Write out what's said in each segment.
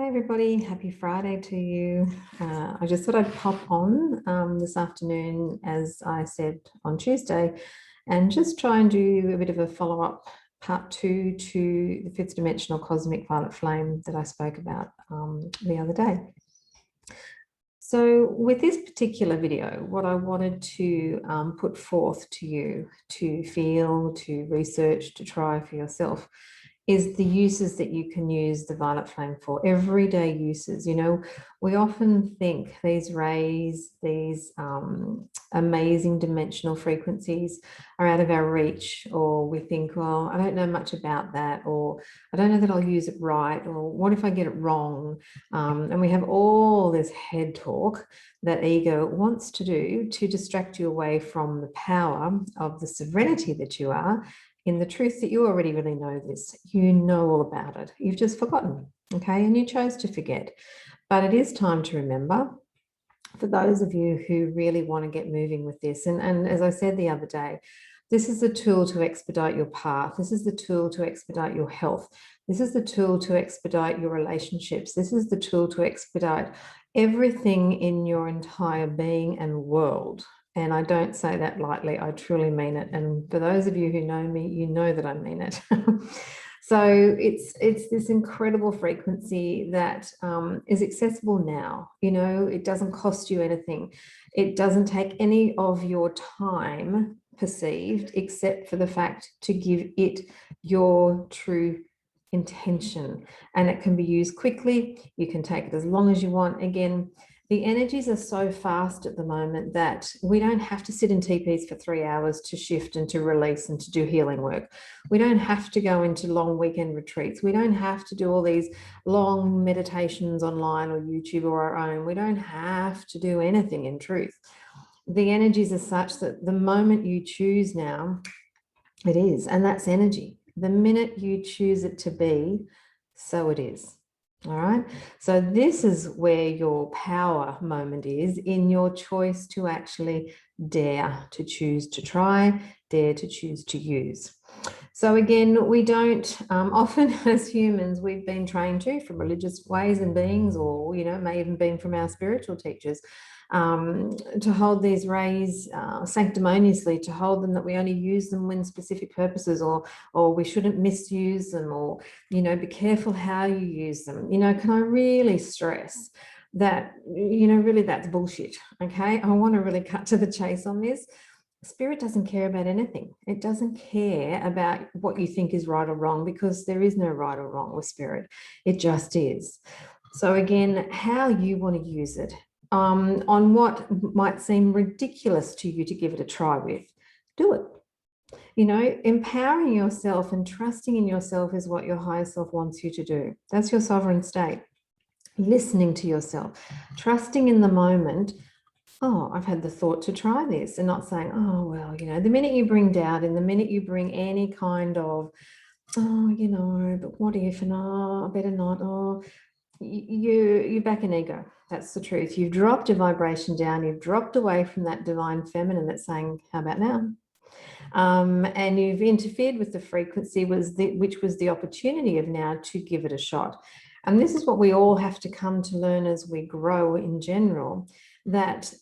Hi everybody, happy Friday to you. I just thought I'd pop on this afternoon, as I said on Tuesday, and just try and do a bit of a follow-up part 2 to the fifth dimensional cosmic violet flame that I spoke about the other day. So with this particular video, what I wanted to put forth to you to feel, to research, to try for yourself is the uses that you can use the violet flame for, everyday uses. You know, we often think these rays, these amazing dimensional frequencies are out of our reach, or we think, well, I don't know much about that, or I don't know that I'll use it right, or what if I get it wrong? And we have all this head talk that ego wants to do to distract you away from the power of the serenity that you are, in the truth that you already really know this. You know all about it. You've just forgotten, okay? And you chose to forget. But it is time to remember for those of you who really want to get moving with this. And as I said the other day, this is the tool to expedite your path. This is the tool to expedite your health. This is the tool to expedite your relationships. This is the tool to expedite everything in your entire being and world. And I don't say that lightly, I truly mean it. And for those of you who know me, you know that I mean it. So it's this incredible frequency that is accessible now. You know, it doesn't cost you anything. It doesn't take any of your time perceived, except for the fact to give it your true intention. And it can be used quickly. You can take it as long as you want. Again, the energies are so fast at the moment that we don't have to sit in teepees for 3 hours to shift and to release and to do healing work. We don't have to go into long weekend retreats. We don't have to do all these long meditations online or YouTube or our own. We don't have to do anything, in truth. The energies are such that the moment you choose now, it is, and that's energy. The minute you choose it to be, so it is. All right. So this is where your power moment is, in your choice to actually dare to choose to try, dare to choose to use. So again, we don't often, as humans, we've been trained to, from religious ways and beings, or, you know, it may even been from our spiritual teachers, to hold these rays sanctimoniously, to hold them, that we only use them when specific purposes, or we shouldn't misuse them, or, you know, be careful how you use them. You know, can I really stress that, you know, really that's bullshit, okay? I want to really cut to the chase on this. Spirit doesn't care about anything. It doesn't care about what you think is right or wrong, because there is no right or wrong with spirit. It just is. So again, how you want to use it, on what might seem ridiculous to you to give it a try with, do it. You know, empowering yourself and trusting in yourself is what your higher self wants you to do. That's your sovereign state. Listening to yourself, trusting in the moment. Oh, I've had the thought to try this, and not saying, oh, well, you know, the minute you bring doubt in, the minute you bring any kind of, oh, you know, but what if, and oh, I better not, oh, you're back in ego. That's the truth. You've dropped your vibration down. You've dropped away from that divine feminine that's saying, how about now? And you've interfered with the frequency, which was the opportunity of now to give it a shot. And this is what we all have to come to learn as we grow in general, that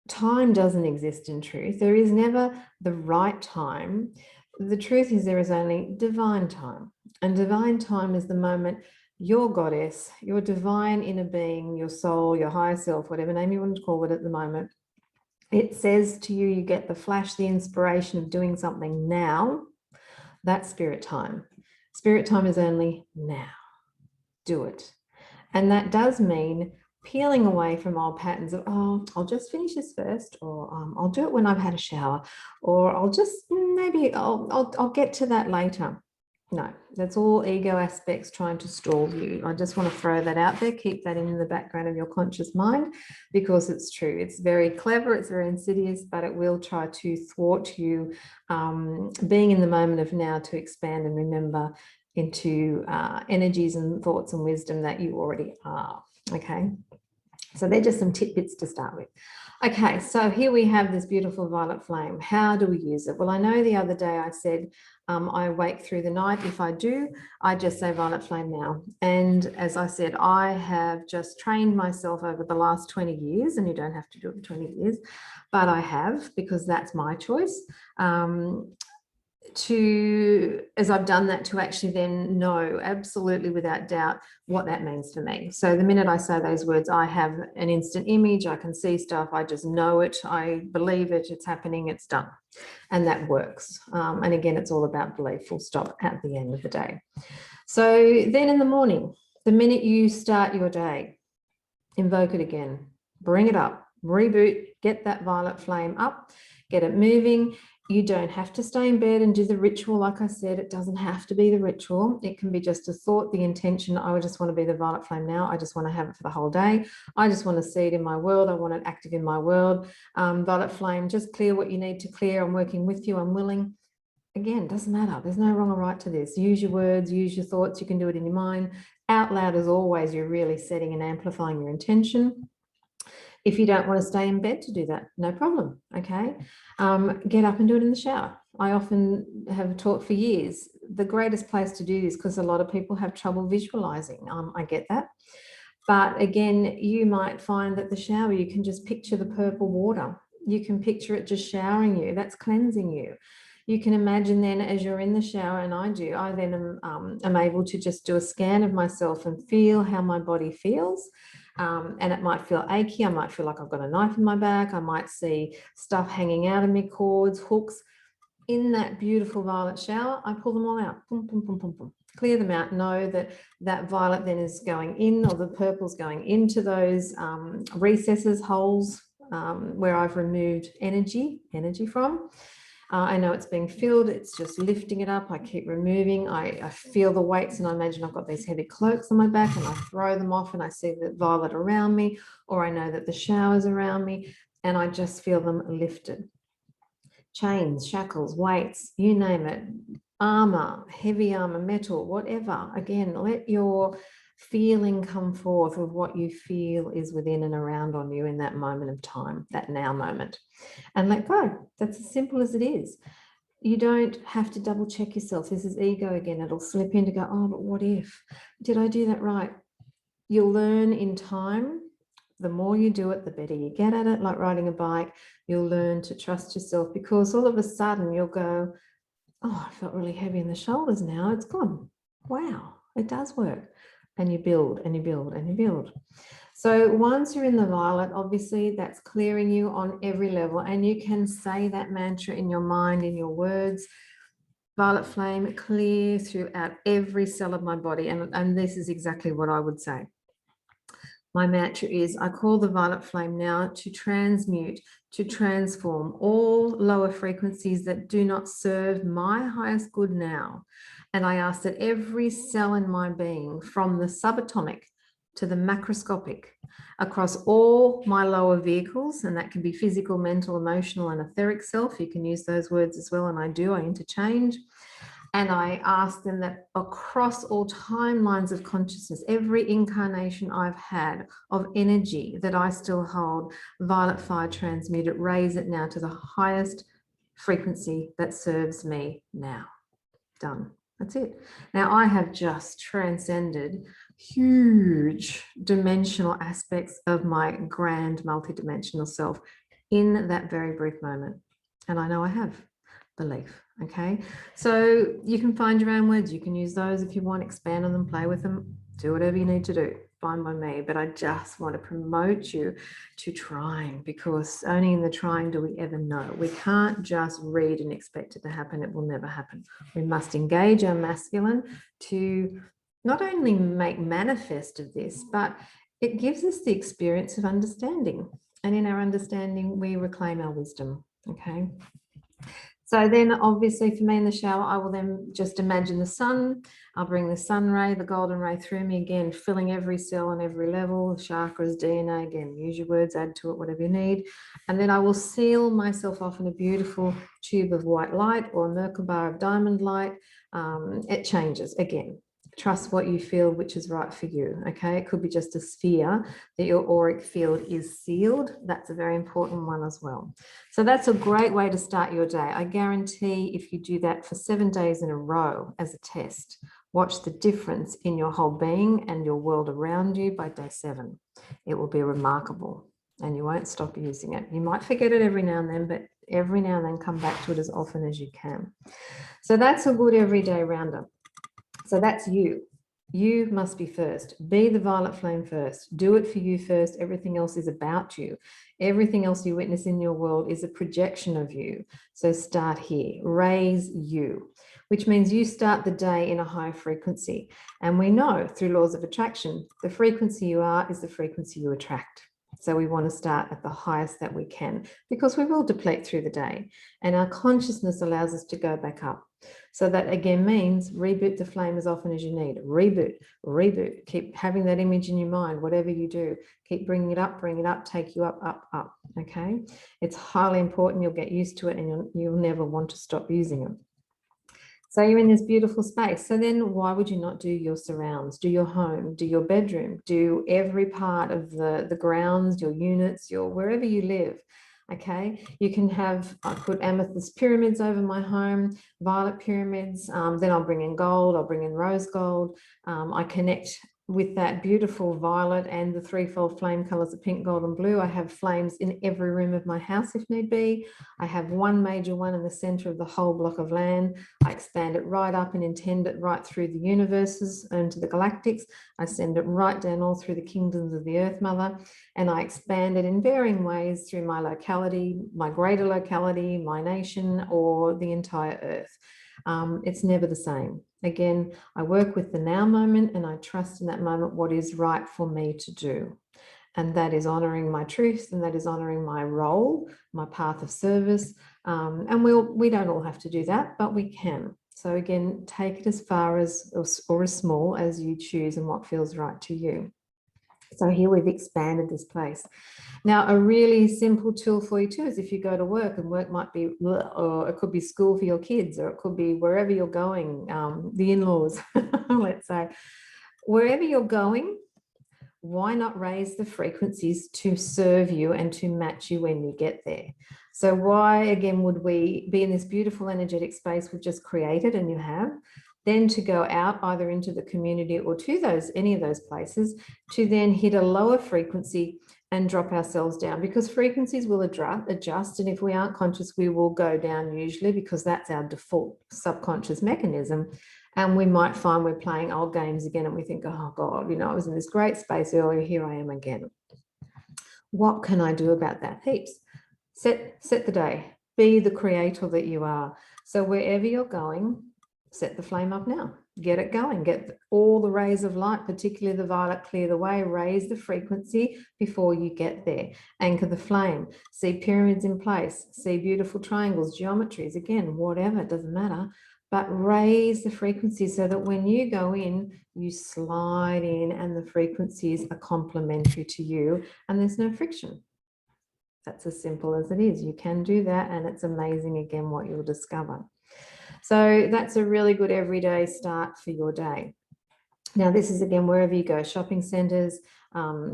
time doesn't exist in truth. There is never the right time. The truth is there is only divine time. And divine time is the moment your goddess, your divine inner being, your soul, your higher self, whatever name you want to call it at the moment, it says to you, you get the flash, the inspiration of doing something now. That's spirit time. Spirit time is only now. Do it. And that does mean peeling away from old patterns of, oh, I'll just finish this first, or I'll do it when I've had a shower, or I'll just, maybe I'll get to that later. No, that's all ego aspects trying to stall you. I just want to throw that out there. Keep that in the background of your conscious mind, because it's true. It's very clever. It's very insidious, but it will try to thwart you being in the moment of now, to expand and remember into energies and thoughts and wisdom that you already are. Okay. So they're just some tidbits to start with. Okay, so here we have this beautiful violet flame. How do we use it? Well, I know the other day I said I wake through the night. If I do, I just say violet flame now. And as I said, I have just trained myself over the last 20 years, and you don't have to do it for 20 years, but I have, because that's my choice. As I've done that, to actually then know absolutely without doubt what that means for me. So the minute I say those words, I have an instant image, I can see stuff, I just know it, I believe it, it's happening, it's done. And that works. And again, it's all about belief, full stop, at the end of the day. So then in the morning, the minute you start your day, invoke it again, bring it up, reboot, get that violet flame up, get it moving. You don't have to stay in bed and do the ritual. Like I said, it doesn't have to be the ritual. It can be just a thought, the intention. I just want to be the violet flame now. I just want to have it for the whole day. I just want to see it in my world. I want it active in my world. Violet flame, just clear what you need to clear. I'm working with you. I'm willing. Again, doesn't matter. There's no wrong or right to this. Use your words, use your thoughts. You can do it in your mind. Out loud, as always, you're really setting and amplifying your intention. If you don't want to stay in bed to do that, no problem, okay? Get up and do it in the shower. I often have taught for years, the greatest place to do this, because a lot of people have trouble visualizing. I get that. But again, you might find that the shower, you can just picture the purple water. You can picture it just showering you. That's cleansing you. You can imagine then, as you're in the shower, and I then am able to just do a scan of myself and feel how my body feels. And it might feel achy. I might feel like I've got a knife in my back. I might see stuff hanging out of me, cords, hooks. In that beautiful violet shower, I pull them all out. Boom, boom, boom, boom, boom. Clear them out. Know that that violet then is going in, or the purple's going into those recesses, holes where I've removed energy from. I know it's being filled. It's just lifting it up. I keep removing. I feel the weights, and I imagine I've got these heavy cloaks on my back, and I throw them off, and I see the violet around me, or I know that the shower's around me, and I just feel them lifted. Chains, shackles, weights, you name it, armor, heavy armor, metal, whatever. Again, let your feeling come forth of what you feel is within and around on you in that moment of time, that now moment, and let go. That's as simple as it is. You don't have to double check yourself. This is ego again. It'll slip in to go, oh, but what if? Did I do that right? You'll learn in time. The more you do it, the better you get at it. Like riding a bike, you'll learn to trust yourself, because all of a sudden you'll go, oh, I felt really heavy in the shoulders now. It's gone. Wow, it does work. And you build and you build and you build. So once you're in the violet, obviously that's clearing you on every level, and you can say that mantra in your mind, in your words. Violet flame, clear throughout every cell of my body. And this is exactly what I would say. My mantra is, I call the violet flame now to transmute, to transform all lower frequencies that do not serve my highest good now. And I ask that every cell in my being, from the subatomic to the macroscopic, across all my lower vehicles, and that can be physical, mental, emotional, and etheric self. You can use those words as well, and I do, I interchange. And I ask them that across all timelines of consciousness, every incarnation I've had of energy that I still hold, violet fire, transmute it, raise it now to the highest frequency that serves me now. Done. That's it. Now I have just transcended huge dimensional aspects of my grand multidimensional self in that very brief moment. And I know I have belief. Okay, so you can find your own words. You can use those if you want, expand on them, play with them, do whatever you need to do. Fine by me. But I just want to promote you to trying, because only in the trying do we ever know. We can't just read and expect it to happen. It will never happen. We must engage our masculine to not only make manifest of this, but it gives us the experience of understanding. And in our understanding, we reclaim our wisdom. Okay. So then obviously for me in the shower, I will then just imagine the sun. I'll bring the sun ray, the golden ray through me again, filling every cell on every level, chakras, DNA, again, use your words, add to it, whatever you need. And then I will seal myself off in a beautiful tube of white light or a Merkaba of diamond light. It changes again. trust what you feel, which is right for you. Okay, it could be just a sphere that your auric field is sealed. That's a very important one as well. So that's a great way to start your day. I guarantee if you do that for 7 days in a row as a test, watch the difference in your whole being and your world around you by day 7. It will be remarkable, and you won't stop using it. You might forget it every now and then, but every now and then come back to it as often as you can. So that's a good everyday roundup. So that's you. You must be first. Be the violet flame first. Do it for you first. Everything else is about you. Everything else you witness in your world is a projection of you. So start here. Raise you, which means you start the day in a high frequency. And we know through laws of attraction, the frequency you are is the frequency you attract. So we want to start at the highest that we can, because we will deplete through the day. And our consciousness allows us to go back up. So that again means reboot the flame as often as you need. Reboot, reboot. Keep having that image in your mind, whatever you do. Keep bring it up, take you up, up, up. Okay? It's highly important. You'll get used to it, and you'll never want to stop using it. So you're in this beautiful space. So then why would you not do your surrounds, do your home, do your bedroom, do every part of the grounds, your units, your wherever you live. Okay, you can have, I put amethyst pyramids over my home, violet pyramids, then I'll bring in gold, I'll bring in rose gold. I connect with that beautiful violet and the threefold flame colors of pink, gold, and blue. I have flames in every room of my house if need be. I have one major one in the center of the whole block of land. I expand it right up and intend it right through the universes and to the galactics. I send it right down all through the kingdoms of the Earth Mother, and I expand it in varying ways through my locality, my greater locality, my nation, or the entire Earth. It's never the same. Again, I work with the now moment, and I trust in that moment what is right for me to do. And that is honoring my truth, and that is honoring my role, my path of service. And we don't all have to do that, but we can. So again, take it as far as or as small as you choose and what feels right to you. So here we've expanded this place. Now, a really simple tool for you too is if you go to work, and work might be, or it could be school for your kids, or it could be wherever you're going, the in-laws, let's say. Wherever you're going, why not raise the frequencies to serve you and to match you when you get there? So why, again, would we be in this beautiful energetic space we've just created, and you have, then to go out either into the community or to any of those places, to then hit a lower frequency and drop ourselves down, because frequencies will adjust, and if we aren't conscious, we will go down usually, because that's our default subconscious mechanism. And we might find we're playing old games again, and we think, oh God, I was in this great space earlier, here I am again. What can I do about that? Heaps. Set the day. Be the creator that you are. So wherever you're going, set the flame up now. Get it going. Get all the rays of light, particularly the violet, clear the way. Raise the frequency before you get there. Anchor the flame. See pyramids in place. See beautiful triangles, geometries. Again, whatever, it doesn't matter. But raise the frequency so that when you go in, you slide in and the frequencies are complementary to you and there's no friction. That's as simple as it is. You can do that, and it's amazing again what you'll discover. So that's a really good everyday start for your day. Now, this is again wherever you go, shopping centres,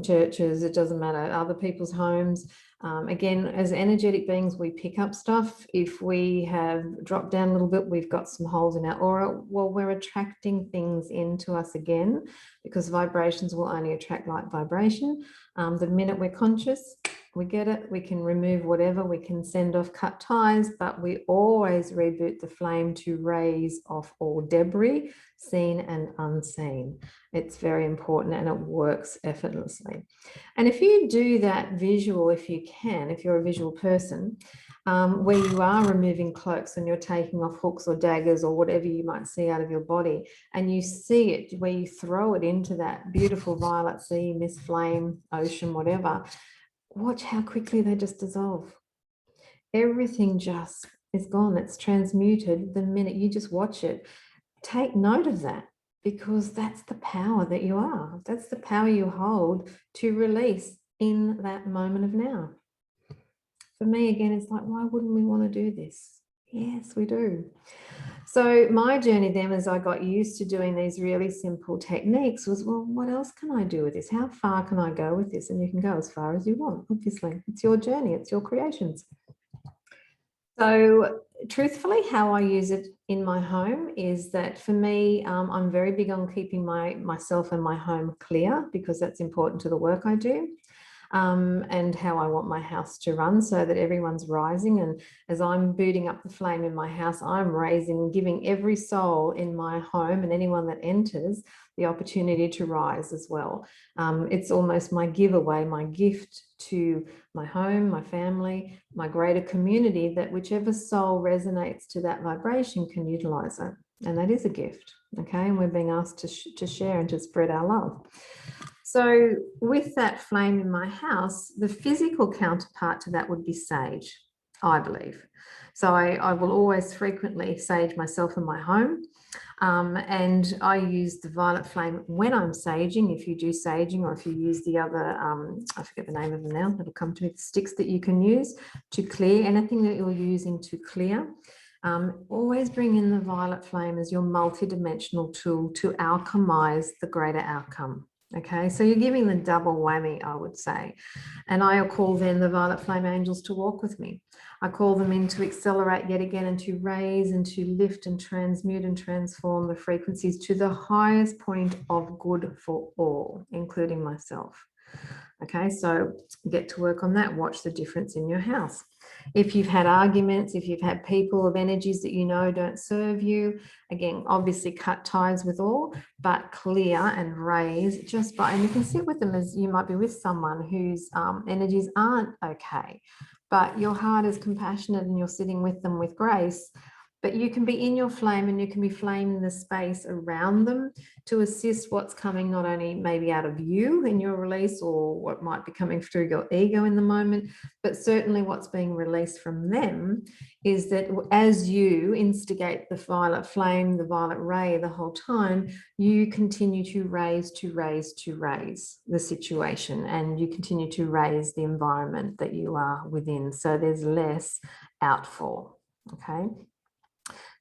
churches, it doesn't matter, other people's homes. Again, as energetic beings, we pick up stuff. If we have dropped down a little bit, we've got some holes in our aura, well, we're attracting things into us again, because vibrations will only attract like vibration. The minute we're conscious, we get it, we can remove whatever, we can send off cut ties, but we always reboot the flame to raise off all debris, seen and unseen. It's very important, and it works effortlessly. And if you do that visual, if you can, if you're a visual person, where you are removing cloaks and you're taking off hooks or daggers or whatever you might see out of your body, and you see it, where you throw it into that beautiful violet sea, mist, flame, ocean, whatever, watch how quickly they just dissolve. Everything just is gone. It's transmuted the minute you just watch it. Take note of that, because that's the power that you are. That's the power you hold to release in that moment of now. For me, again, it's like, why wouldn't we want to do this? Yes, we do. So my journey then, as I got used to doing these really simple techniques, was, well, what else can I do with this? How far can I go with this? And you can go as far as you want, obviously. It's your journey, it's your creations. So truthfully, how I use it in my home is that for me, I'm very big on keeping myself and my home clear, because that's important to the work I do. And how I want my house to run, so that everyone's rising. And as I'm booting up the flame in my house, I'm raising, giving every soul in my home and anyone that enters the opportunity to rise as well. It's almost my giveaway, my gift to my home, my family, my greater community, that whichever soul resonates to that vibration can utilize it. And that is a gift, okay? And we're being asked to share and to spread our love. So with that flame in my house, the physical counterpart to that would be sage, I believe. So I will always frequently sage myself in my home. And I use the violet flame when I'm saging. If you do saging, or if you use the other, I forget the name of them now, it'll come to me, the sticks that you can use to clear, anything that you're using to clear. Always bring in the violet flame as your multidimensional tool to alchemize the greater outcome. Okay, so you're giving the double whammy, I would say. And I call then the violet flame angels to walk with me. I call them in to accelerate yet again, and to raise and to lift and transmute and transform the frequencies to the highest point of good for all, including myself. Okay, so get to work on that. Watch the difference in your house. If you've had arguments, if you've had people of energies that you know don't serve you, again, obviously cut ties with all, but clear and raise just by, and you can sit with them as you might be with someone whose energies aren't okay, but your heart is compassionate and you're sitting with them with grace. But you can be in your flame, and you can be flaming the space around them to assist what's coming, not only maybe out of you in your release, or what might be coming through your ego in the moment, but certainly what's being released from them is that as you instigate the violet flame, the violet ray the whole time, you continue to raise the situation, and you continue to raise the environment that you are within. So there's less outfall, okay?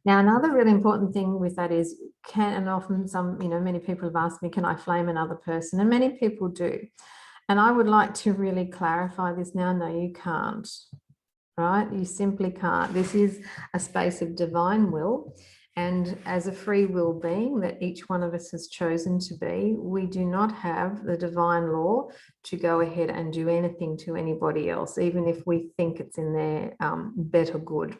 Now, another really important thing with that is, and often many people have asked me, can I flame another person? And many people do. And I would like to really clarify this now. No, you can't, right? You simply can't. This is a space of divine will. And as a free will being that each one of us has chosen to be, we do not have the divine law to go ahead and do anything to anybody else, even if we think it's in their better good.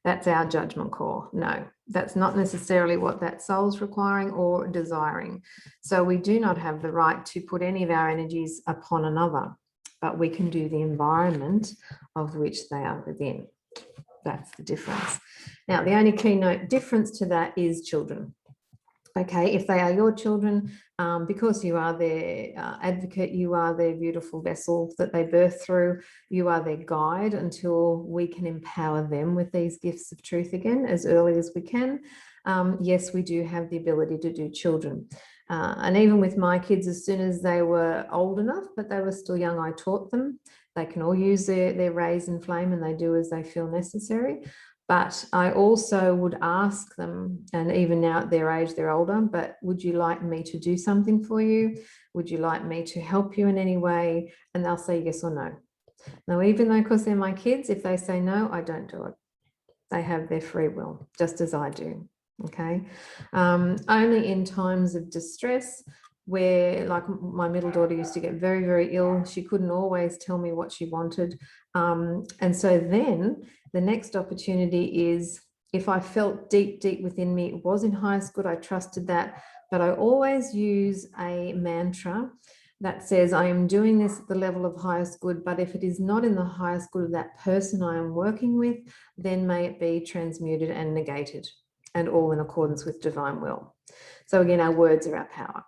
That's our judgment call. No, that's not necessarily what that soul's requiring or desiring. So we do not have the right to put any of our energies upon another, but we can do the environment of which they are within. That's the difference. Now, the only keynote difference to that is children. Okay, if they are your children, because you are their advocate, you are their beautiful vessel that they birth through, you are their guide until we can empower them with these gifts of truth again as early as we can. Yes, we do have the ability to do children. And even with my kids, as soon as they were old enough, but they were still young, I taught them. They can all use their raise and flame, and they do as they feel necessary. But I also would ask them, and even now at their age, they're older, but would you like me to do something for you? Would you like me to help you in any way? And they'll say yes or no. Now, even though, because they're my kids, if they say no, I don't do it. They have their free will, just as I do. Okay. Only in times of distress, where, like, my middle daughter used to get very, very ill. She couldn't always tell me what she wanted. And so then the next opportunity is, if I felt deep, deep within me, it was in highest good, I trusted that, but I always use a mantra that says, I am doing this at the level of highest good, but if it is not in the highest good of that person I am working with, then may it be transmuted and negated, and all in accordance with divine will. So again, our words are our power.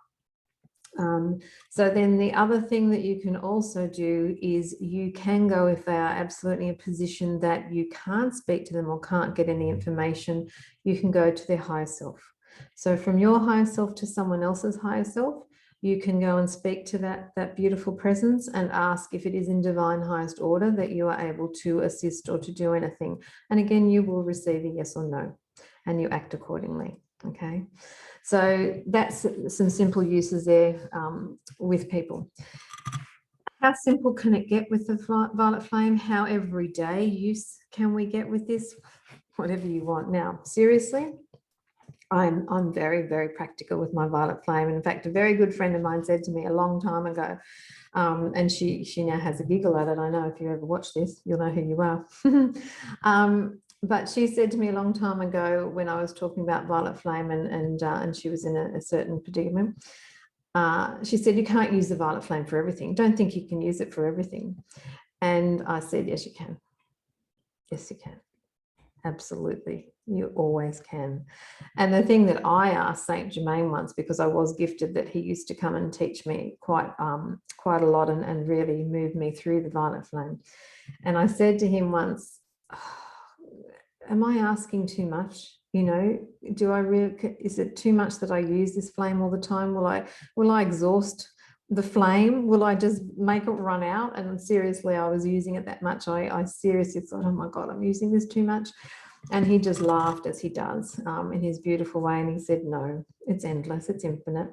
So then the other thing that you can also do is, you can go, if they are absolutely in a position that you can't speak to them or can't get any information, you can go to their higher self. So from your higher self to someone else's higher self, you can go and speak to that beautiful presence and ask if it is in divine highest order that you are able to assist or to do anything. And again, you will receive a yes or no. and you act accordingly. Okay, so that's some simple uses there with people. How simple can it get with the violet flame? How everyday use can we get with this? Whatever you want. Now, seriously, I'm very, very practical with my violet flame. And in fact, a very good friend of mine said to me a long time ago, and she now has a giggle at it. I know if you ever watch this, you'll know who you are. But she said to me a long time ago when I was talking about violet flame and she was in a certain predicament, she said, you can't use the violet flame for everything. Don't think you can use it for everything. And I said, yes, you can. Yes, you can. Absolutely. You always can. And the thing that I asked Saint Germain once, because I was gifted that he used to come and teach me quite a lot and really move me through the violet flame. And I said to him once, am I asking too much? You know, is it too much that I use this flame all the time? Will I exhaust the flame? Will I just make it run out? And seriously, I was using it that much. I seriously thought, oh my God, I'm using this too much. And he just laughed, as he does, in his beautiful way. And he said, no, it's endless, it's infinite.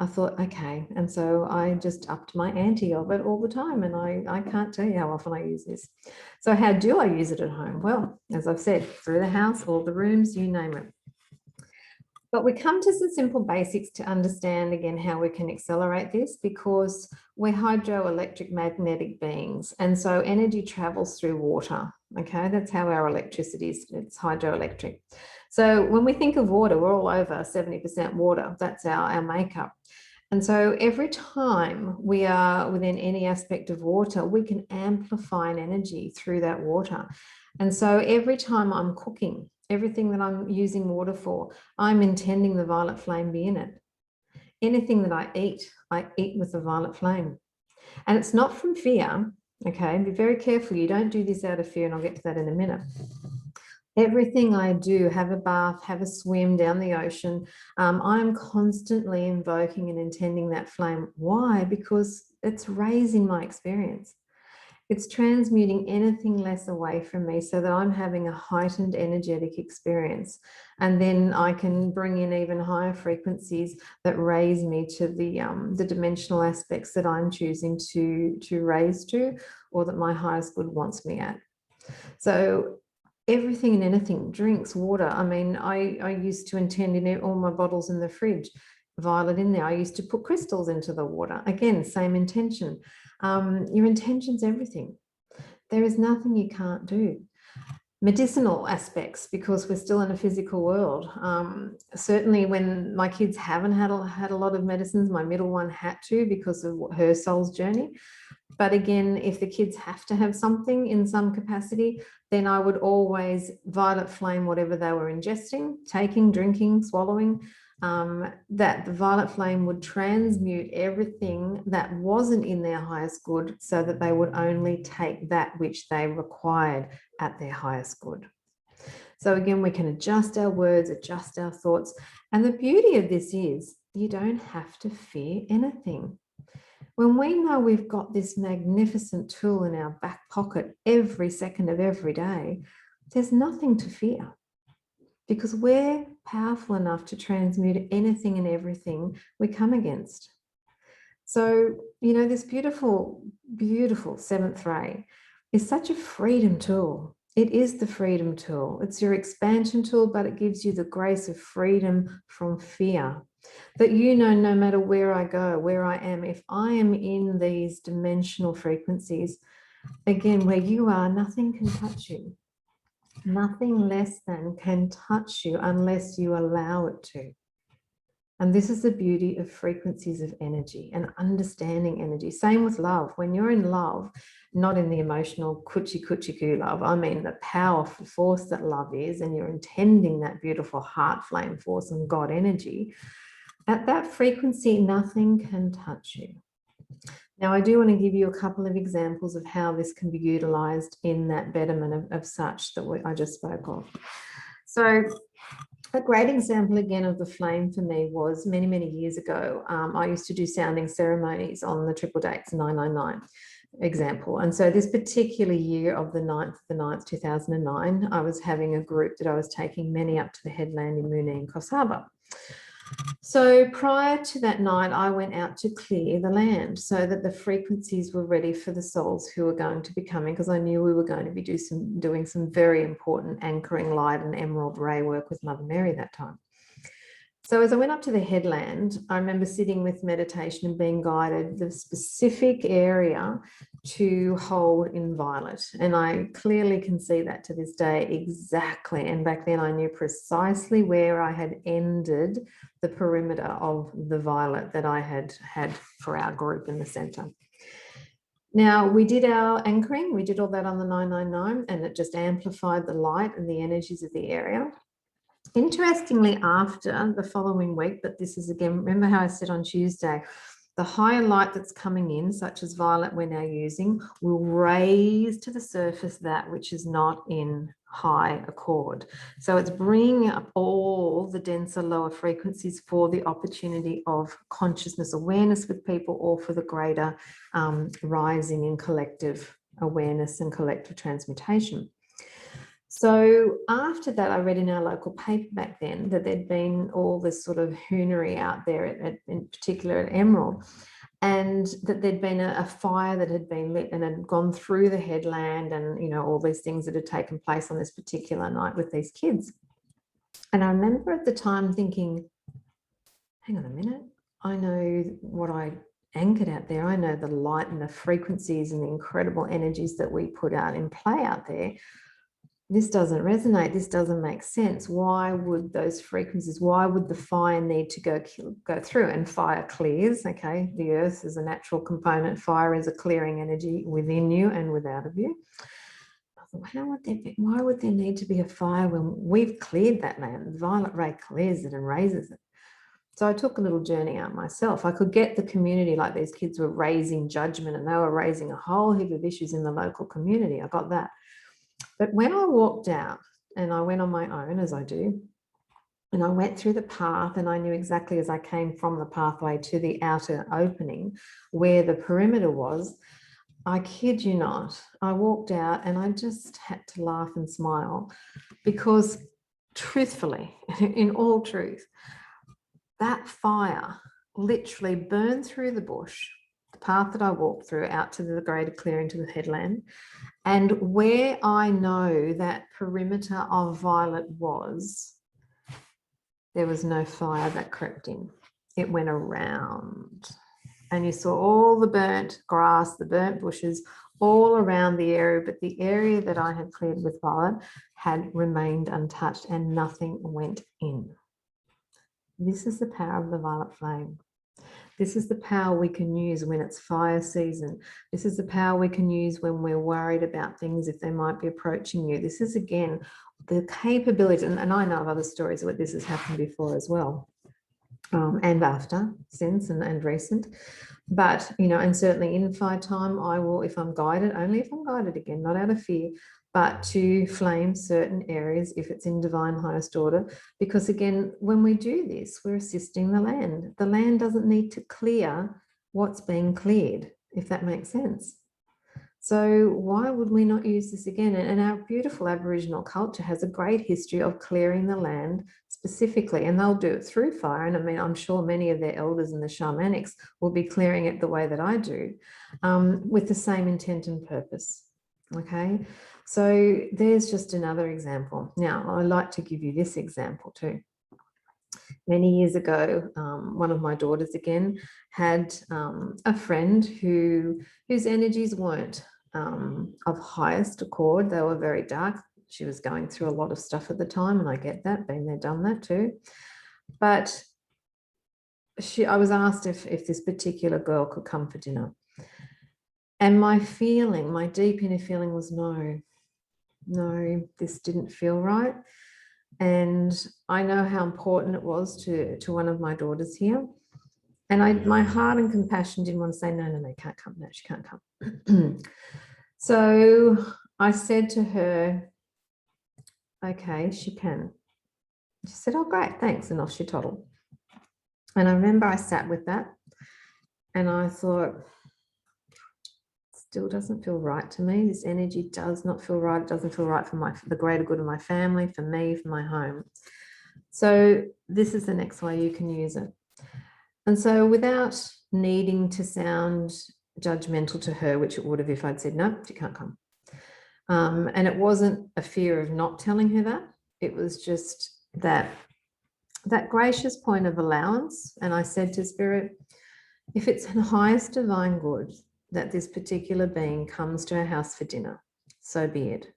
I thought, okay. And so I just upped my ante of it all the time. And I can't tell you how often I use this. So how do I use it at home? Well, as I've said, through the house, all the rooms, you name it. But we come to some simple basics to understand again how we can accelerate this, because we're hydroelectric magnetic beings. And so energy travels through water. Okay, that's how our electricity is. It's hydroelectric. So when we think of water, we're all over 70% water. That's our makeup. And so every time we are within any aspect of water, we can amplify an energy through that water. And so every time I'm cooking, everything that I'm using water for, I'm intending the violet flame be in it. Anything that I eat with the violet flame. And it's not from fear, okay? Be very careful. You don't do this out of fear, and I'll get to that in a minute. Everything I do, have a bath, have a swim down the ocean, I'm constantly invoking and intending that flame. Why? Because it's raising my experience. It's transmuting anything less away from me so that I'm having a heightened energetic experience. And then I can bring in even higher frequencies that raise me to the dimensional aspects that I'm choosing to raise to, or that my highest good wants me at. So everything and anything, drinks, water. I mean, I used to intend in all my bottles in the fridge, violet in there. I used to put crystals into the water. Again, same intention. Your intention's everything. There is nothing you can't do. Medicinal aspects, because we're still in a physical world. Certainly when my kids haven't had a lot of medicines, my middle one had to because of her soul's journey. But again, if the kids have to have something in some capacity, then I would always violet flame whatever they were ingesting, taking, drinking, swallowing, that the violet flame would transmute everything that wasn't in their highest good so that they would only take that which they required at their highest good. So again, we can adjust our words, adjust our thoughts. And the beauty of this is you don't have to fear anything. When we know we've got this magnificent tool in our back pocket every second of every day, there's nothing to fear, because we're powerful enough to transmute anything and everything we come against. So, you know, this beautiful, beautiful seventh ray is such a freedom tool. It is the freedom tool. It's your expansion tool, but it gives you the grace of freedom from fear. That, you know, no matter where I go, where I am, if I am in these dimensional frequencies, again, where you are, nothing can touch you. Nothing less than can touch you unless you allow it to. And this is the beauty of frequencies of energy and understanding energy. Same with love. When you're in love, not in the emotional coochie love, I mean the powerful force that love is, and you're intending that beautiful heart flame force and God energy, at that frequency, nothing can touch you. Now, I do want to give you a couple of examples of how this can be utilized in that betterment of such that I just spoke of. So A great example again of the flame for me was many, many years ago. I used to do sounding ceremonies on the triple dates 999 example. And so this particular year of the 9th, 2009, I was having a group that I was taking many up to the headland in Maree and Coffs Harbour. So prior to that night, I went out to clear the land so that the frequencies were ready for the souls who were going to be coming, because I knew we were going to be doing some very important anchoring light and emerald ray work with Mother Mary that time. So as I went up to the headland, I remember sitting with meditation and being guided the specific area to hold in violet. And I clearly can see that to this day exactly. And back then I knew precisely where I had ended the perimeter of the violet that I had for our group in the center. Now, we did our anchoring, we did all that on the 999, and it just amplified the light and the energies of the area. Interestingly, after the following week, but this is again, remember how I said on Tuesday, the higher light that's coming in, such as violet we're now using, will raise to the surface that which is not in high accord. So it's bringing up all the denser lower frequencies for the opportunity of consciousness awareness with people, or for the greater rising in collective awareness and collective transmutation. So after that, I read in our local paper back then that there'd been all this sort of hoonery out there, in particular at Emerald, and that there'd been a fire that had been lit and had gone through the headland, and, you know, all these things that had taken place on this particular night with these kids. And I remember at the time thinking, hang on a minute, I know what I anchored out there. I know the light and the frequencies and the incredible energies that we put out in play out there. This doesn't resonate. This doesn't make sense. Why would those frequencies, why would the fire need to go through? And fire clears, okay? The earth is a natural component. Fire is a clearing energy within you and without of you. I thought, why would there need to be a fire when we've cleared that land? The violet ray clears it and raises it. So I took a little journey out myself. I could get the community, like these kids were raising judgment and they were raising a whole heap of issues in the local community. I got that. But when I walked out, and I went on my own, as I do, and I went through the path, and I knew exactly as I came from the pathway to the outer opening where the perimeter was, I kid you not, I walked out and I just had to laugh and smile, because truthfully, in all truth, that fire literally burned through the bush, the path that I walked through out to the greater clearing to the headland. And where I know that perimeter of violet was, there was no fire that crept in. It went around. And you saw all the burnt grass, the burnt bushes, all around the area, but the area that I had cleared with violet had remained untouched and nothing went in. This is the power of the violet flame. This is the power we can use when it's fire season. This is the power we can use when we're worried about things, if they might be approaching you. This is, again, the capability, and I know of other stories where this has happened before as well, and after, since, and recent. But, you know, and certainly in fire time, I will, if I'm guided, only if I'm guided, again, not out of fear, but to flame certain areas if it's in divine highest order. Because again, when we do this, we're assisting the land. The land doesn't need to clear what's being cleared, if that makes sense. So why would we not use this again? And our beautiful Aboriginal culture has a great history of clearing the land specifically, and they'll do it through fire. And I mean, I'm sure many of their elders and the shamanics will be clearing it the way that I do, with the same intent and purpose. Okay, so there's just another example. Now, I like to give you this example too. Many years ago, one of my daughters again had a friend whose energies weren't of highest accord. They were very dark. She was going through a lot of stuff at the time, and I get that, been there, done that too. But I was asked if this particular girl could come for dinner. And my feeling, my deep inner feeling was no, this didn't feel right. And I know how important it was to one of my daughters here. And my heart and compassion didn't want to say, no, can't come. No, she can't come. So I said to her, okay, she can. She said, oh, great, thanks. And off she toddled. And I remember I sat with that and I thought, still doesn't feel right to me. This energy does not feel right. It doesn't feel right for the greater good of my family, for me, for my home. So this is the next way you can use it. And so without needing to sound judgmental to her, which it would have if I'd said, no, you can't come. And it wasn't a fear of not telling her that. It was just that gracious point of allowance. And I said to Spirit, if it's the highest divine good that this particular being comes to our house for dinner, so be it.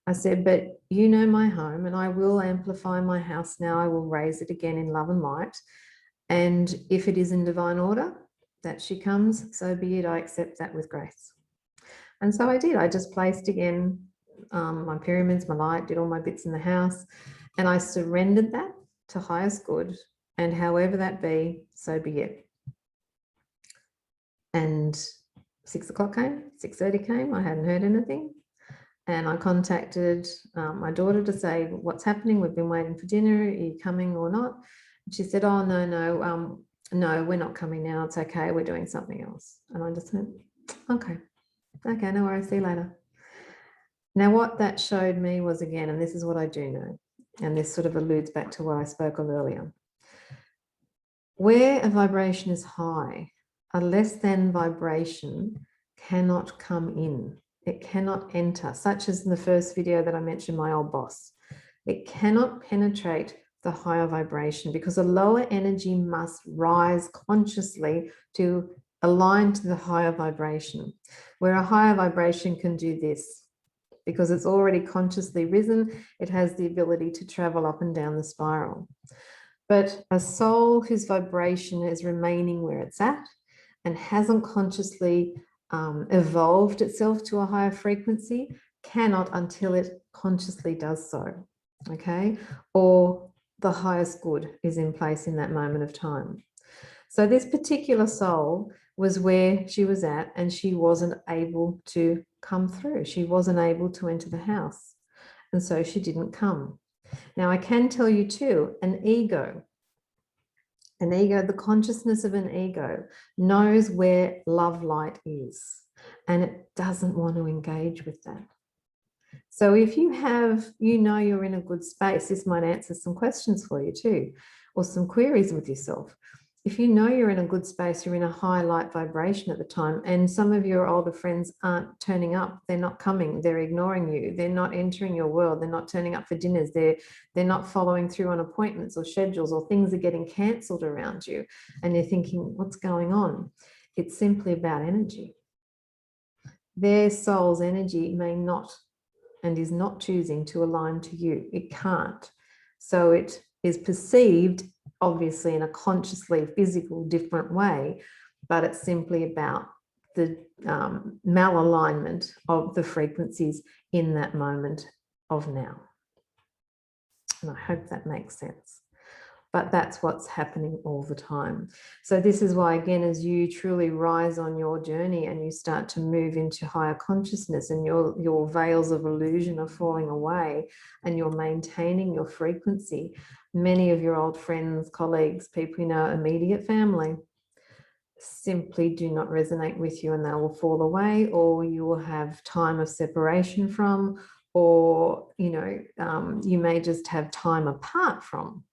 I said, but you know my home, and I will amplify my house now. I will raise it again in love and light. And if it is in divine order that she comes, so be it. I accept that with grace. And so I did. I just placed again my pyramids, my light, did all my bits in the house, and I surrendered that to highest good. And however that be, so be it. And 6 o'clock came, 6:30 came, I hadn't heard anything. And I contacted my daughter to say, what's happening? We've been waiting for dinner. Are you coming or not? And she said, oh, no, we're not coming now. It's okay. We're doing something else. And I just went, okay, no worries. See you later. Now, what that showed me was, again, and this is what I do know, and this sort of alludes back to what I spoke of earlier, where a vibration is high, a less than vibration cannot come in. It cannot enter, such as in the first video that I mentioned, my old boss. It cannot penetrate the higher vibration because a lower energy must rise consciously to align to the higher vibration, where a higher vibration can do this. Because it's already consciously risen, it has the ability to travel up and down the spiral. But a soul whose vibration is remaining where it's at and hasn't consciously evolved itself to a higher frequency cannot until it consciously does so, okay? Or the highest good is in place in that moment of time. So this particular soul was where she was at and she wasn't able to come through. She wasn't able to enter the house. And so she didn't come. Now, I can tell you too, an ego, the consciousness of an ego knows where love light is, and it doesn't want to engage with that. So if you you're in a good space, this might answer some questions for you too, or some queries with yourself. If you know you're in a good space, you're in a high light vibration at the time, and some of your older friends aren't turning up, they're not coming, they're ignoring you, they're not entering your world, they're not turning up for dinners, they're not following through on appointments or schedules, or things are getting cancelled around you, and you're thinking, what's going on? It's simply about energy. Their soul's energy may not and is not choosing to align to you. It can't. So it is perceived, obviously, in a consciously physical different way, but it's simply about the malalignment of the frequencies in that moment of now. And I hope that makes sense. But that's what's happening all the time. So this is why, again, as you truly rise on your journey and you start to move into higher consciousness and your veils of illusion are falling away and you're maintaining your frequency, many of your old friends, colleagues, people you know, immediate family, simply do not resonate with you and they will fall away, or you will have time of separation from, or, you may just have time apart from.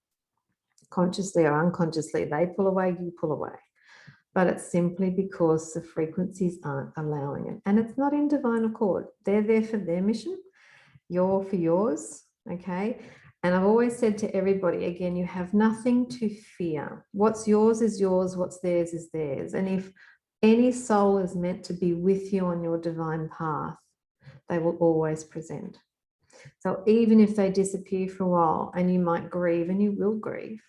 Consciously or unconsciously, they pull away, you pull away. But it's simply because the frequencies aren't allowing it. And it's not in divine accord. They're there for their mission. You're for yours, okay? And I've always said to everybody, again, you have nothing to fear. What's yours is yours. What's theirs is theirs. And if any soul is meant to be with you on your divine path, they will always present. So even if they disappear for a while, and you might grieve, and you will grieve,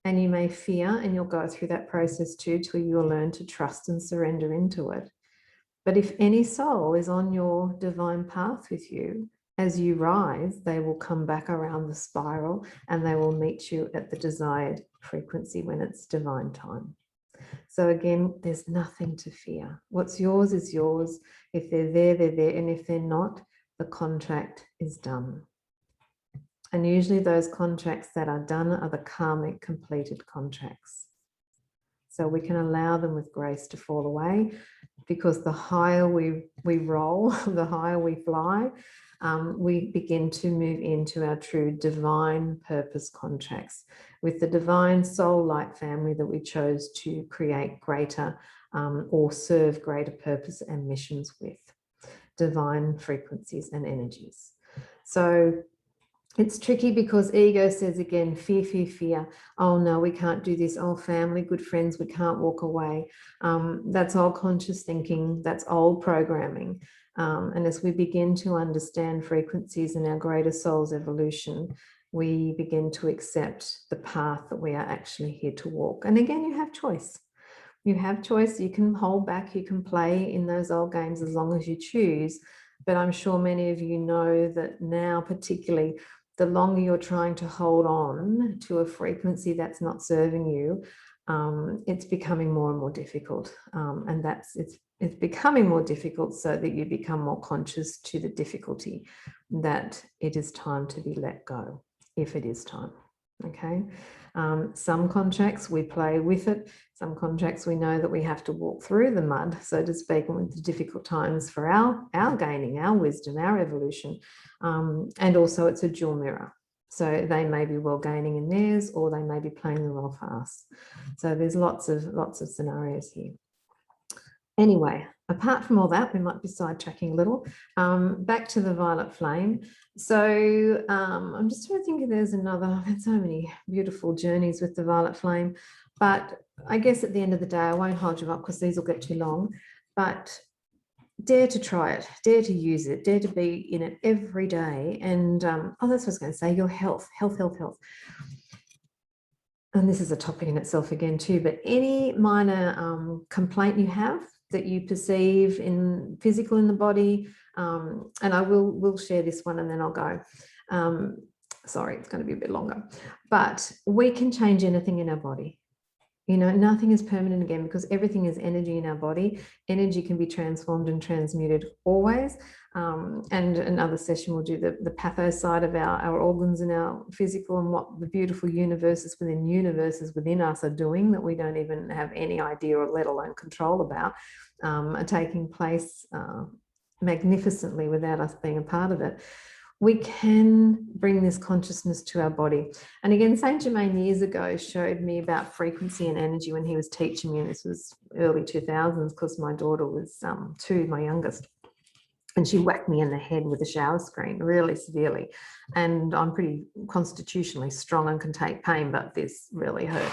and you may fear, and you'll go through that process too, till you'll learn to trust and surrender into it. But if any soul is on your divine path with you, as you rise, they will come back around the spiral and they will meet you at the desired frequency when it's divine time. So again, there's nothing to fear. What's yours is yours. If they're there, they're there. And if they're not, the contract is done. And usually those contracts that are done are the karmic completed contracts. So we can allow them with grace to fall away, because the higher we roll, the higher we fly, we begin to move into our true divine purpose contracts with the divine soul light family that we chose to create greater or serve greater purpose and missions with, divine frequencies and energies. So it's tricky because ego says again, fear, fear, fear. Oh no, we can't do this. Oh, family, good friends, we can't walk away. That's all conscious thinking. That's old programming. And as we begin to understand frequencies in our greater soul's evolution, we begin to accept the path that we are actually here to walk. And again, you have choice. You have choice. You can hold back. You can play in those old games as long as you choose. But I'm sure many of you know that now, particularly, the longer you're trying to hold on to a frequency that's not serving you, it's becoming more and more difficult. And it's becoming more difficult so that you become more conscious to the difficulty that it is time to be let go, if it is time. Okay. Some contracts we play with it. Some contracts we know that we have to walk through the mud, so to speak, with the difficult times for our gaining, our wisdom, our evolution. And also it's a dual mirror. So they may be well gaining in theirs, or they may be playing the role for us. So there's lots of scenarios here. Anyway, apart from all that, we might be sidetracking a little. Back to the violet flame. So I'm just trying to think if there's another. I've had so many beautiful journeys with the violet flame, but I guess at the end of the day, I won't hold you up because these will get too long. But dare to try it, dare to use it, dare to be in it every day. And oh, that's what I was going to say, your health. And this is a topic in itself again too, but any minor complaint you have that you perceive in physical in the body, and I will share this one and then I'll go. Sorry, it's going to be a bit longer, but we can change anything in our body. You know, nothing is permanent again, because everything is energy in our body. Energy can be transformed and transmuted always. And another session we'll do the patho side of our organs and our physical, and what the beautiful universes within us are doing that we don't even have any idea or let alone control about, are taking place magnificently without us being a part of it. We can bring this consciousness to our body. And again, Saint Germain years ago showed me about frequency and energy when he was teaching me, and this was early 2000s, because my daughter was 2, my youngest, and she whacked me in the head with a shower screen really severely. And I'm pretty constitutionally strong and can take pain, but this really hurt.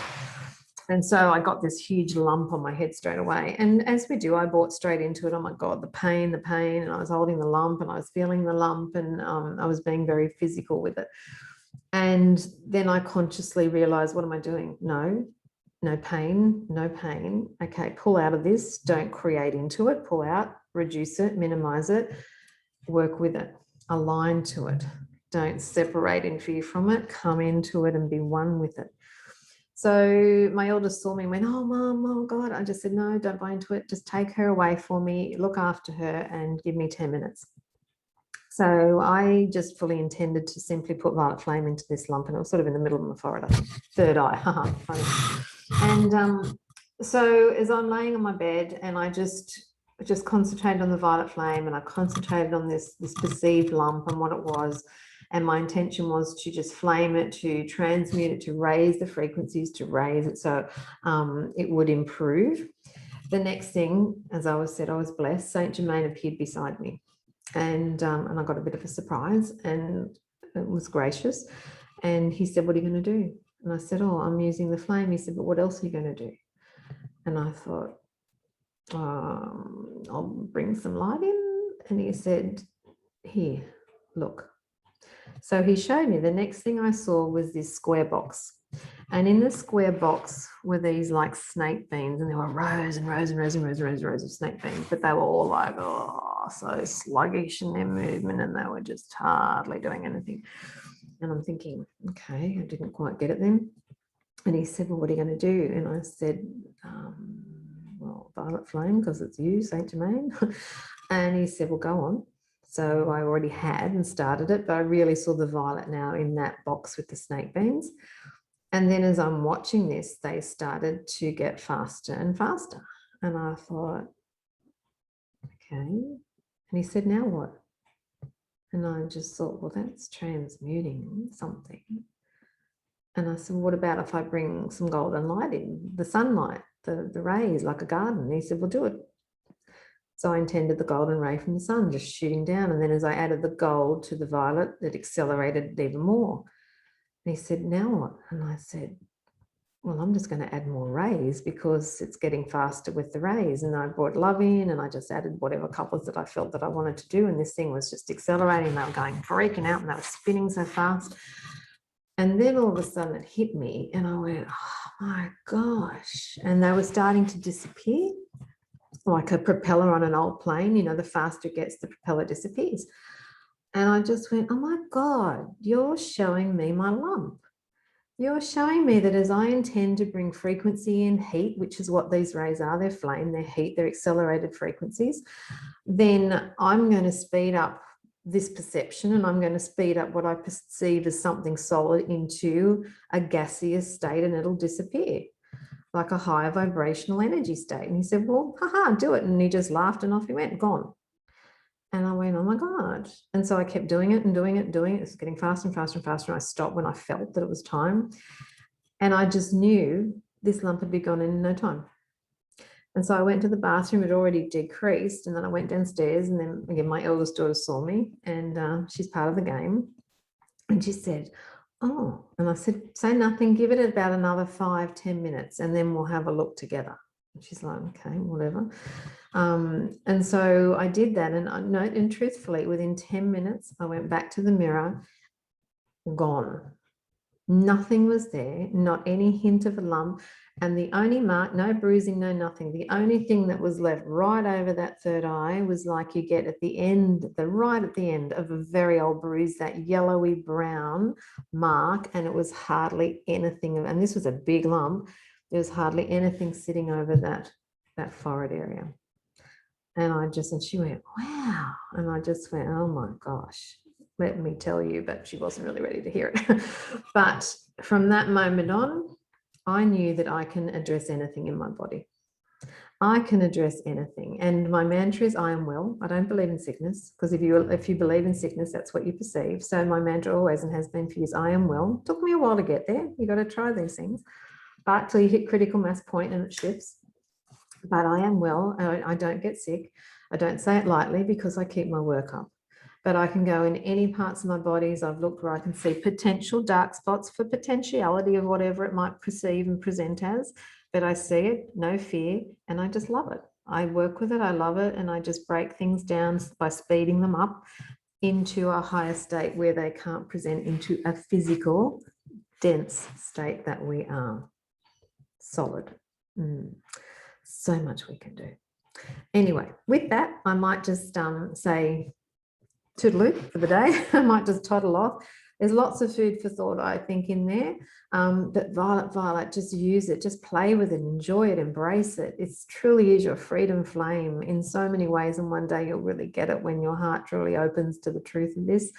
And so I got this huge lump on my head straight away. And as we do, I bought straight into it. Oh my God, the pain. And I was holding the lump and I was feeling the lump, and I was being very physical with it. And then I consciously realized, what am I doing? No pain. Okay, pull out of this. Don't create into it. Pull out, reduce it, minimize it, work with it, align to it. Don't separate in fear from it. Come into it and be one with it. So my eldest saw me and went, oh, Mom, oh, God. I just said, no, don't buy into it. Just take her away for me, look after her, and give me 10 minutes. So I just fully intended to simply put violet flame into this lump, and it was sort of in the middle of my forehead, I think, third eye. Funny. And so as I'm laying on my bed, and I just concentrated on the violet flame, and I concentrated on this perceived lump and what it was. And my intention was to just flame it, to transmute it, to raise the frequencies, to raise it so it would improve. The next thing, as I said, I was blessed. Saint Germain appeared beside me, and I got a bit of a surprise, and it was gracious. And he said, what are you going to do? And I said, oh, I'm using the flame. He said, but what else are you going to do? And I thought, I'll bring some light in. And he said, here, look. So he showed me. The next thing I saw was this square box. And in the square box were these like snake beans, and there were rows and rows and rows and rows and rows and rows of snake beans, but they were all like, oh, so sluggish in their movement, and they were just hardly doing anything. And I'm thinking, okay, I didn't quite get it then. And he said, well, what are you going to do? And I said, well, violet flame, because it's you, Saint Germain. And he said, well, go on. So I already had and started it, but I really saw the violet now in that box with the snake beans. And then as I'm watching this, they started to get faster and faster. And I thought, okay. And he said, now what? And I just thought, well, that's transmuting something. And I said, what about if I bring some golden light in, the sunlight, the rays, like a garden? And he said, well, do it. So I intended the golden ray from the sun just shooting down. And then as I added the gold to the violet, it accelerated it even more. And he said, now what? And I said, well, I'm just going to add more rays because it's getting faster with the rays. And I brought love in and I just added whatever couples that I felt that I wanted to do. And this thing was just accelerating. They were going freaking out and they were spinning so fast. And then all of a sudden it hit me and I went, oh my gosh. And they were starting to disappear like a propeller on an old plane. You know, the faster it gets, the propeller disappears. And I just went, oh my God, you're showing me my lump. You're showing me that as I intend to bring frequency in, heat, which is what these rays are, they're flame, they're heat, they're accelerated frequencies, then I'm going to speed up this perception and I'm going to speed up what I perceive as something solid into a gaseous state and it'll disappear, like a higher vibrational energy state. And he said, well, haha, do it. And he just laughed and off he went, gone. And I went, oh my God. And so I kept doing it and doing it and doing it. It was getting faster and faster and faster. And I stopped when I felt that it was time. And I just knew this lump had been gone in no time. And so I went to the bathroom, it had already decreased. And then I went downstairs and then again, my eldest daughter saw me and she's part of the game. And she said, oh, and I said, say nothing, give it about another 5-10 minutes and then we'll have a look together. And she's like, okay, whatever. And so I did that and truthfully, within 10 minutes, I went back to the mirror, gone. Nothing was there, not any hint of a lump. And the only mark, no bruising, no nothing. The only thing that was left right over that third eye was like you get at the end, right at the end of a very old bruise, that yellowy brown mark. And it was hardly anything. And this was a big lump. There was hardly anything sitting over that forehead area. And she went, wow. And I just went, oh my gosh, let me tell you, but she wasn't really ready to hear it. But from that moment on, I knew that I can address anything in my body. I can address anything. And my mantra is, I am well. I don't believe in sickness, because if you believe in sickness, that's what you perceive. So my mantra always and has been for years, I am well. It took me a while to get there. You got to try these things. But till you hit critical mass point and it shifts. But I am well. I don't get sick. I don't say it lightly because I keep my work up. But I can go in any parts of my bodies. I've looked where I can see potential dark spots for potentiality of whatever it might perceive and present as. But I see it, no fear, and I just love it. I work with it. I love it. And I just break things down by speeding them up into a higher state where they can't present into a physical, dense state that we are. Solid. So much we can do. Anyway, with that, I might just say toodaloo for the day. I might just toddle off. There's lots of food for thought, I think, in there. But violet, just use it, just play with it, enjoy it, embrace it. It truly is your freedom flame in so many ways. And one day you'll really get it when your heart truly opens to the truth of this.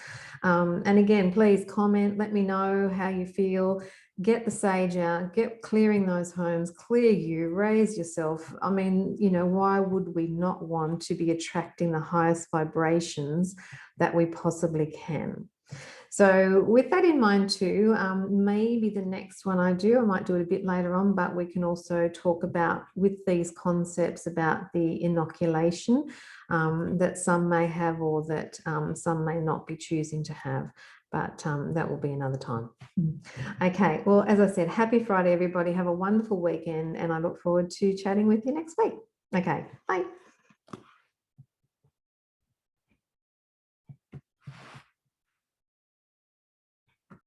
And again, please comment, let me know how you feel. Get the sage out, get clearing those homes, clear you, raise yourself. I mean, you know, why would we not want to be attracting the highest vibrations that we possibly can? So with that in mind too, maybe the next one I might do it a bit later on, but we can also talk about with these concepts about the inoculation that some may have or that some may not be choosing to have. But that will be another time. Okay, well, as I said, happy Friday, everybody. Have a wonderful weekend, and I look forward to chatting with you next week. Okay, bye.